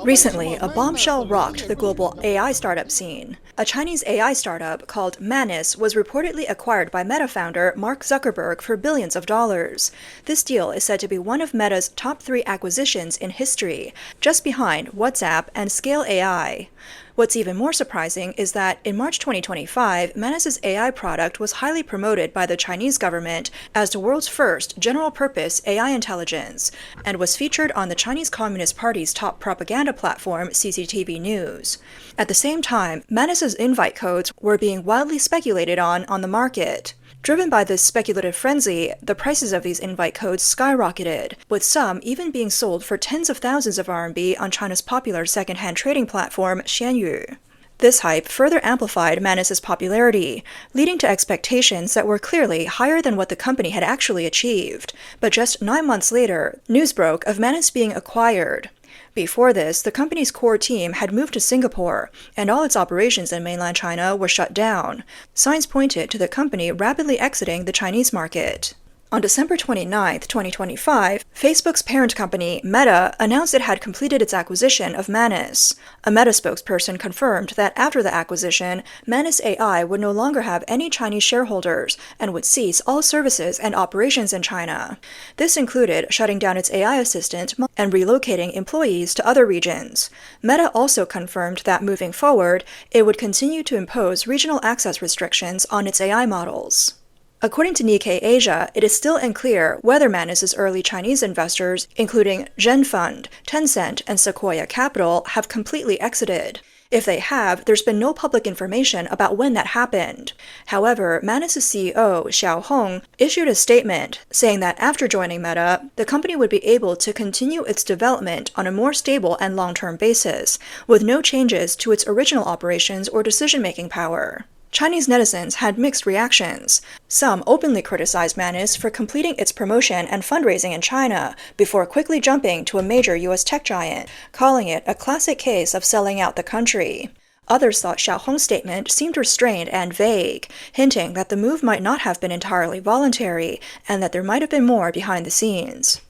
Recently, a bombshell rocked the global AI startup scene. A Chinese AI startup called Manus was reportedly acquired by Meta founder Mark Zuckerberg for billions of dollars. This deal is said to be one of Meta's top 3 acquisitions in history, just behind WhatsApp and Scale AI. What's even more surprising is that in March 2025, Manus' AI product was highly promoted by the Chinese government as the world's first general-purpose AI intelligence, and was featured on the Chinese Communist Party's top propaganda platform, CCTV News. At the same time, Manus' invite codes were being wildly speculated on the market. Driven by this speculative frenzy, the prices of these invite codes skyrocketed, with some even being sold for tens of thousands of RMB on China's popular second-hand trading platform, Xianyu. This hype further amplified Manus' popularity, leading to expectations that were clearly higher than what the company had actually achieved. But just 9 months later, news broke of Manus being acquired. Before this, the company's core team had moved to Singapore, and all its operations in mainland China were shut down. Signs pointed to the company rapidly exiting the Chinese market. On December 29, 2025, Facebook's parent company, Meta, announced it had completed its acquisition of Manus. A Meta spokesperson confirmed that after the acquisition, Manus AI would no longer have any Chinese shareholders and would cease all services and operations in China. This included shutting down its AI assistant and relocating employees to other regions. Meta also confirmed that moving forward, it would continue to impose regional access restrictions on its AI models. According to Nikkei Asia, it is still unclear whether Manus' early Chinese investors, including Zhen Fund, Tencent, and Sequoia Capital, have completely exited. If they have, there's been no public information about when that happened. However, Manus' CEO, Xiao Hong, issued a statement saying that after joining Meta, the company would be able to continue its development on a more stable and long-term basis, with no changes to its original operations or decision-making power. Chinese netizens had mixed reactions. Some openly criticized Manus for completing its promotion and fundraising in China before quickly jumping to a major US tech giant, calling it a classic case of selling out the country. Others thought Xiao Hong's statement seemed restrained and vague, hinting that the move might not have been entirely voluntary and that there might have been more behind the scenes.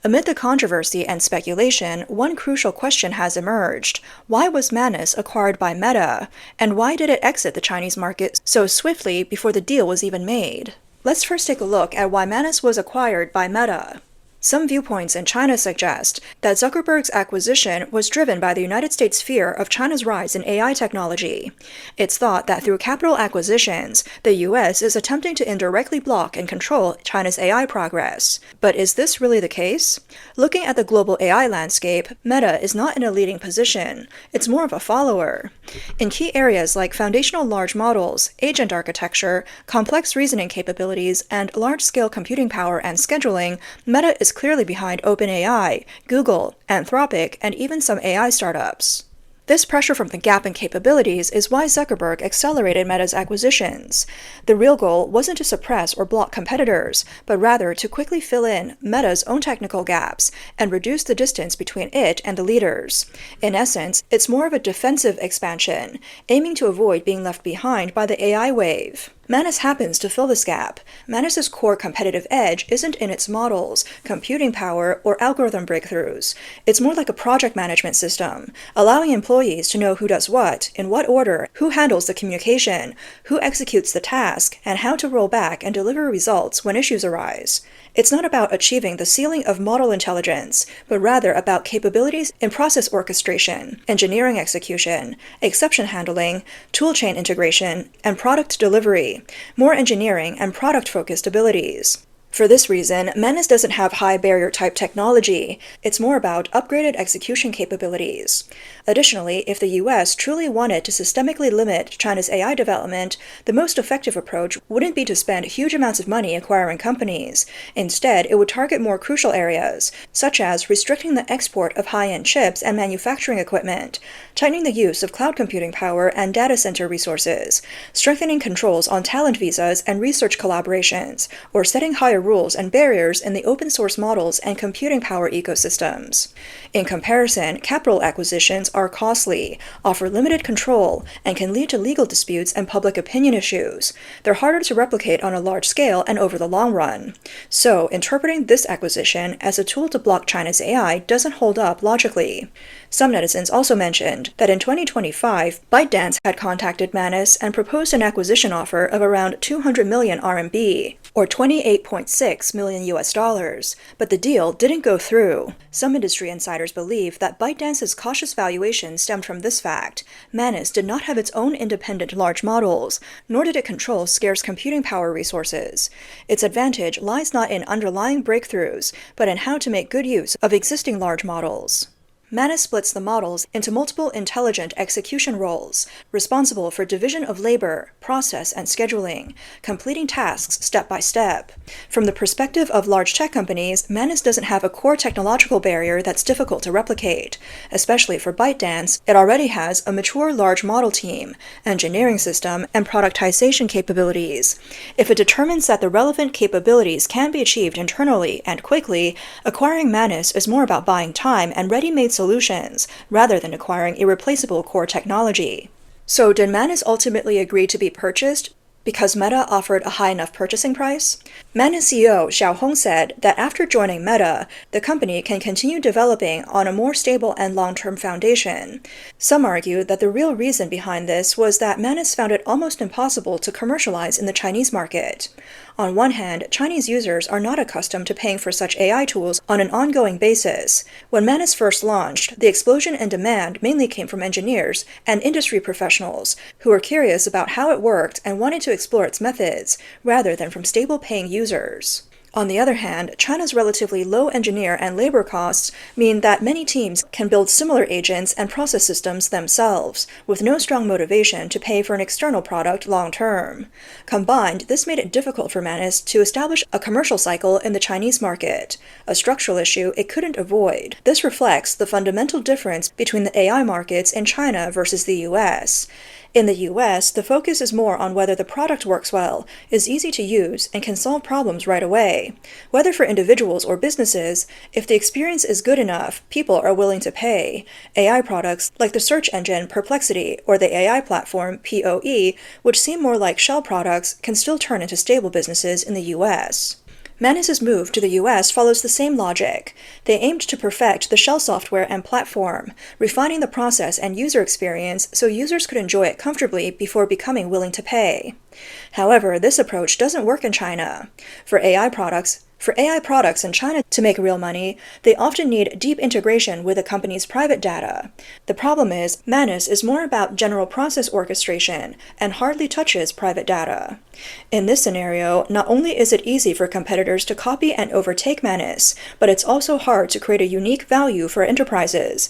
Amid the controversy and speculation, one crucial question has emerged. Why was Manus acquired by Meta? And why did it exit the Chinese market so swiftly before the deal was even made? Let's first take a look at why Manus was acquired by Meta. Some viewpoints in China suggest that Zuckerberg's acquisition was driven by the United States' fear of China's rise in AI technology. It's thought that through capital acquisitions, the US is attempting to indirectly block and control China's AI progress. But is this really the case? Looking at the global AI landscape, Meta is not in a leading position. It's more of a follower. In key areas like foundational large models, agent architecture, complex reasoning capabilities, and large-scale computing power and scheduling, Meta is clearly behind OpenAI, Google, Anthropic, and even some AI startups. This pressure from the gap in capabilities is why Zuckerberg accelerated Meta's acquisitions. The real goal wasn't to suppress or block competitors, but rather to quickly fill in Meta's own technical gaps and reduce the distance between it and the leaders. In essence, it's more of a defensive expansion, aiming to avoid being left behind by the AI wave. Manus happens to fill this gap. Manus' core competitive edge isn't in its models, computing power, or algorithm breakthroughs. It's more like a project management system, allowing employees to know who does what, in what order, who handles the communication, who executes the task, and how to roll back and deliver results when issues arise. It's not about achieving the ceiling of model intelligence, but rather about capabilities in process orchestration, engineering execution, exception handling, toolchain integration, and product delivery. More engineering and product-focused abilities. For this reason, Manus doesn't have high barrier type technology. It's more about upgraded execution capabilities. Additionally, if the US truly wanted to systemically limit China's AI development, the most effective approach wouldn't be to spend huge amounts of money acquiring companies. Instead, it would target more crucial areas, such as restricting the export of high-end chips and manufacturing equipment, tightening the use of cloud computing power and data center resources, strengthening controls on talent visas and research collaborations, or setting higher rules and barriers in the open source models and computing power ecosystems. In comparison, capital acquisitions are costly, offer limited control, and can lead to legal disputes and public opinion issues. They're harder to replicate on a large scale and over the long run. So, interpreting this acquisition as a tool to block China's AI doesn't hold up logically. Some netizens also mentioned that in 2025, ByteDance had contacted Manus and proposed an acquisition offer of around 200 million RMB, or 28.6 million US dollars, but the deal didn't go through. Some industry insiders believe that ByteDance's cautious valuation stemmed from this fact: Manus did not have its own independent large models, nor did it control scarce computing power resources. Its advantage lies not in underlying breakthroughs, but in how to make good use of existing large models. Manus splits the models into multiple intelligent execution roles, responsible for division of labor, process, and scheduling, completing tasks step by step. From the perspective of large tech companies, Manus doesn't have a core technological barrier that's difficult to replicate. Especially for ByteDance, it already has a mature large model team, engineering system, and productization capabilities. If it determines that the relevant capabilities can be achieved internally and quickly, acquiring Manus is more about buying time and ready-made solutions, rather than acquiring irreplaceable core technology. So did Manus ultimately agree to be purchased because Meta offered a high enough purchasing price? Manus CEO Xiaohong said that after joining Meta, the company can continue developing on a more stable and long-term foundation. Some argue that the real reason behind this was that Manus found it almost impossible to commercialize in the Chinese market. On one hand, Chinese users are not accustomed to paying for such AI tools on an ongoing basis. When Manus first launched, the explosion in demand mainly came from engineers and industry professionals who were curious about how it worked and wanted to explore its methods, rather than from stable paying users. On the other hand, China's relatively low engineer and labor costs mean that many teams can build similar agents and process systems themselves, with no strong motivation to pay for an external product long-term. Combined, this made it difficult for Manus to establish a commercial cycle in the Chinese market, a structural issue it couldn't avoid. This reflects the fundamental difference between the AI markets in China versus the US. In the US, the focus is more on whether the product works well, is easy to use, and can solve problems right away. Whether for individuals or businesses, if the experience is good enough, people are willing to pay. AI products like the search engine Perplexity or the AI platform POE, which seem more like shell products, can still turn into stable businesses in the US. Manus's move to the US follows the same logic. They aimed to perfect the shell software and platform, refining the process and user experience so users could enjoy it comfortably before becoming willing to pay. However, this approach doesn't work in China. For AI products in China to make real money, they often need deep integration with a company's private data. The problem is, Manus is more about general process orchestration and hardly touches private data. In this scenario, not only is it easy for competitors to copy and overtake Manus, but it's also hard to create a unique value for enterprises.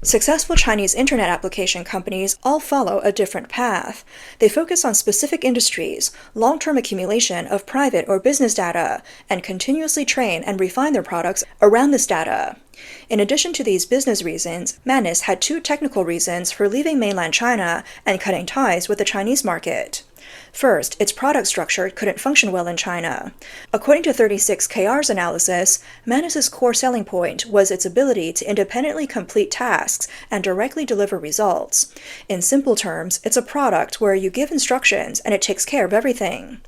Successful Chinese internet application companies all follow a different path. They focus on specific industries, long-term accumulation of private or business data, and continuously train and refine their products around this data. In addition to these business reasons, Manus had two technical reasons for leaving mainland China and cutting ties with the Chinese market. First, its product structure couldn't function well in China. According to 36KR's analysis, Manus's core selling point was its ability to independently complete tasks and directly deliver results. In simple terms, it's a product where you give instructions and it takes care of everything.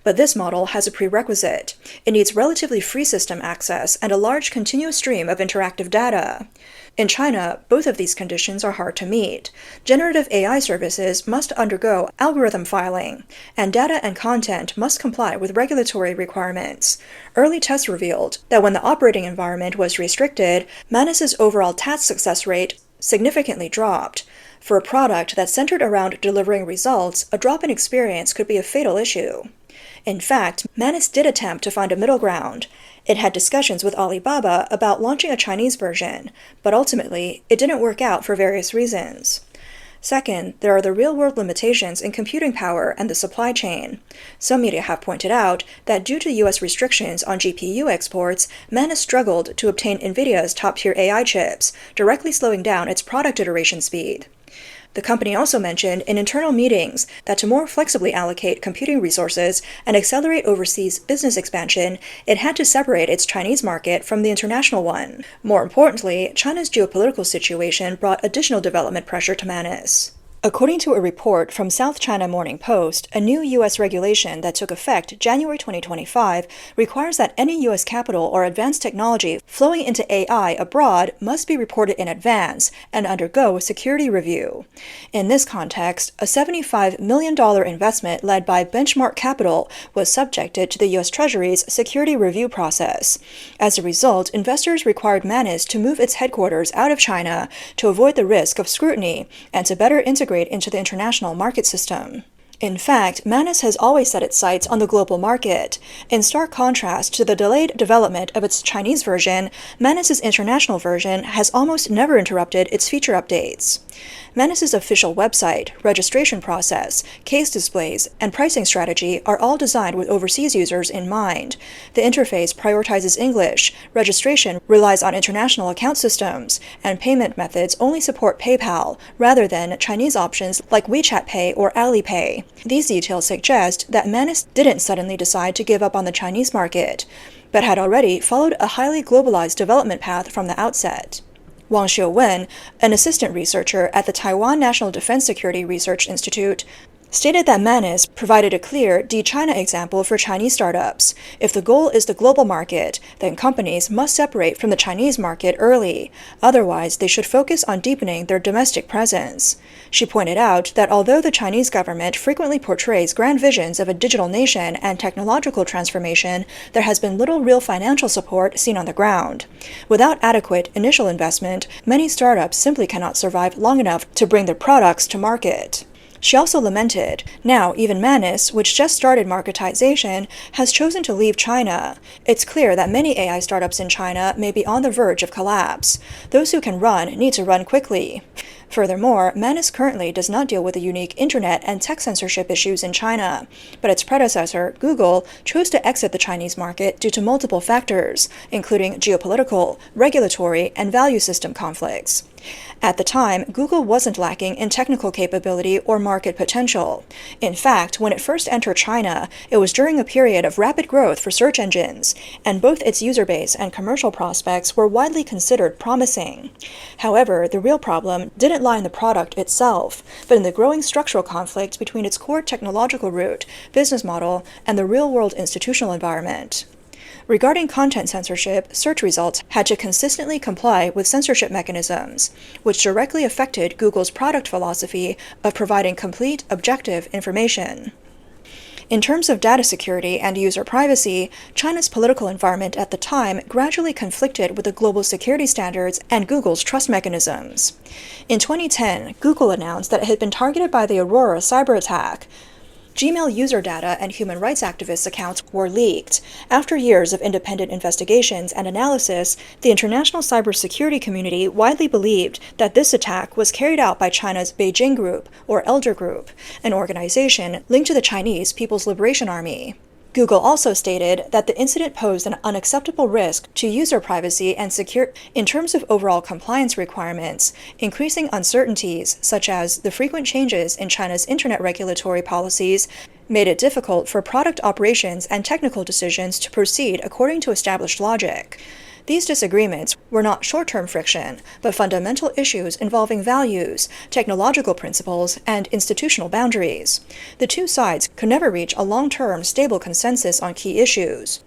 But this model has a prerequisite. It needs relatively free system access and a large continuous stream of interactive data. In China, both of these conditions are hard to meet. Generative AI services must undergo algorithm filing, and data and content must comply with regulatory requirements. Early tests revealed that when the operating environment was restricted, Manus's overall task success rate significantly dropped. For a product that's centered around delivering results, a drop in experience could be a fatal issue. In fact, Manus did attempt to find a middle ground. It had discussions with Alibaba about launching a Chinese version, but ultimately, it didn't work out for various reasons. Second, there are the real-world limitations in computing power and the supply chain. Some media have pointed out that due to US restrictions on GPU exports, Manus struggled to obtain NVIDIA's top-tier AI chips, directly slowing down its product iteration speed. The company also mentioned in internal meetings that to more flexibly allocate computing resources and accelerate overseas business expansion, it had to separate its Chinese market from the international one. More importantly, China's geopolitical situation brought additional development pressure to Manus. According to a report from South China Morning Post, a new U.S. regulation that took effect January 2025 requires that any U.S. capital or advanced technology flowing into AI abroad must be reported in advance and undergo a security review. In this context, a $75 million investment led by Benchmark Capital was subjected to the U.S. Treasury's security review process. As a result, investors required Manus to move its headquarters out of China to avoid the risk of scrutiny and to better integrate into the international market system. In fact, Manus has always set its sights on the global market. In stark contrast to the delayed development of its Chinese version, Manus's international version has almost never interrupted its feature updates. Manus's official website, registration process, case displays, and pricing strategy are all designed with overseas users in mind. The interface prioritizes English, registration relies on international account systems, and payment methods only support PayPal, rather than Chinese options like WeChat Pay or Alipay. These details suggest that Manus didn't suddenly decide to give up on the Chinese market, but had already followed a highly globalized development path from the outset. Wang Xiuwen, an assistant researcher at the Taiwan National Defense Security Research Institute, stated that Manus provided a clear de-China example for Chinese startups. If the goal is the global market, then companies must separate from the Chinese market early. Otherwise, they should focus on deepening their domestic presence. She pointed out that although the Chinese government frequently portrays grand visions of a digital nation and technological transformation, there has been little real financial support seen on the ground. Without adequate initial investment, many startups simply cannot survive long enough to bring their products to market. She also lamented, now even Manus, which just started marketization, has chosen to leave China. It's clear that many AI startups in China may be on the verge of collapse. Those who can run need to run quickly. Furthermore, Manus currently does not deal with the unique internet and tech censorship issues in China, but its predecessor, Google, chose to exit the Chinese market due to multiple factors, including geopolitical, regulatory, and value system conflicts. At the time, Google wasn't lacking in technical capability or market potential. In fact, when it first entered China, it was during a period of rapid growth for search engines, and both its user base and commercial prospects were widely considered promising. However, the real problem didn't lie in the product itself, but in the growing structural conflict between its core technological root, business model, and the real-world institutional environment. Regarding content censorship, search results had to consistently comply with censorship mechanisms, which directly affected Google's product philosophy of providing complete, objective information. In terms of data security and user privacy, China's political environment at the time gradually conflicted with the global security standards and Google's trust mechanisms. In 2010, Google announced that it had been targeted by the Aurora cyber attack. Gmail user data and human rights activists' accounts were leaked. After years of independent investigations and analysis, the international cybersecurity community widely believed that this attack was carried out by China's Beijing Group, or Elder Group, an organization linked to the Chinese People's Liberation Army. Google also stated that the incident posed an unacceptable risk to user privacy and security in terms of overall compliance requirements, increasing uncertainties such as the frequent changes in China's internet regulatory policies made it difficult for product operations and technical decisions to proceed according to established logic. These disagreements were not short-term friction, but fundamental issues involving values, technological principles, and institutional boundaries. The two sides could never reach a long-term, stable consensus on key issues.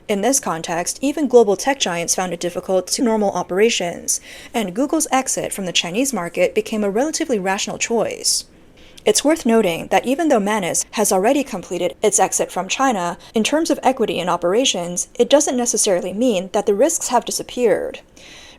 In this context, even global tech giants found it difficult to normal operations, and Google's exit from the Chinese market became a relatively rational choice. It's worth noting that even though Manus has already completed its exit from China, in terms of equity in operations, it doesn't necessarily mean that the risks have disappeared.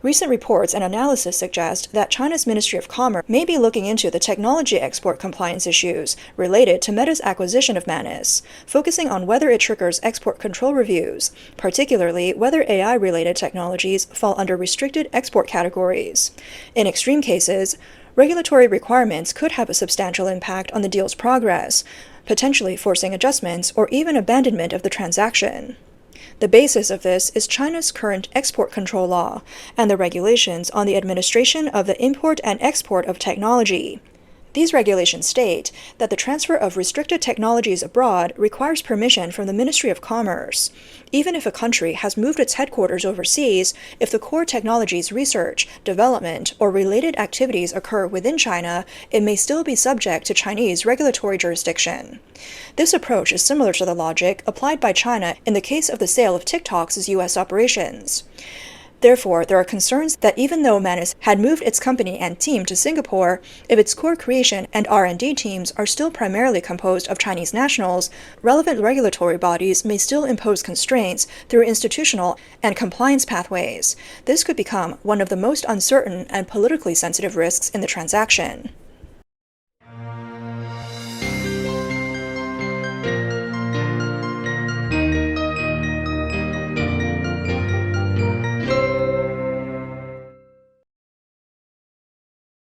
Recent reports and analysis suggest that China's Ministry of Commerce may be looking into the technology export compliance issues related to Meta's acquisition of Manus, focusing on whether it triggers export control reviews, particularly whether AI-related technologies fall under restricted export categories. In extreme cases, regulatory requirements could have a substantial impact on the deal's progress, potentially forcing adjustments or even abandonment of the transaction. The basis of this is China's current export control law and the regulations on the administration of the import and export of technology. These regulations state that the transfer of restricted technologies abroad requires permission from the Ministry of Commerce. Even if a country has moved its headquarters overseas, if the core technologies research, development, or related activities occur within China, it may still be subject to Chinese regulatory jurisdiction. This approach is similar to the logic applied by China in the case of the sale of TikTok's U.S. operations. Therefore, there are concerns that even though Manus had moved its company and team to Singapore, if its core creation and R&D teams are still primarily composed of Chinese nationals, relevant regulatory bodies may still impose constraints through institutional and compliance pathways. This could become one of the most uncertain and politically sensitive risks in the transaction.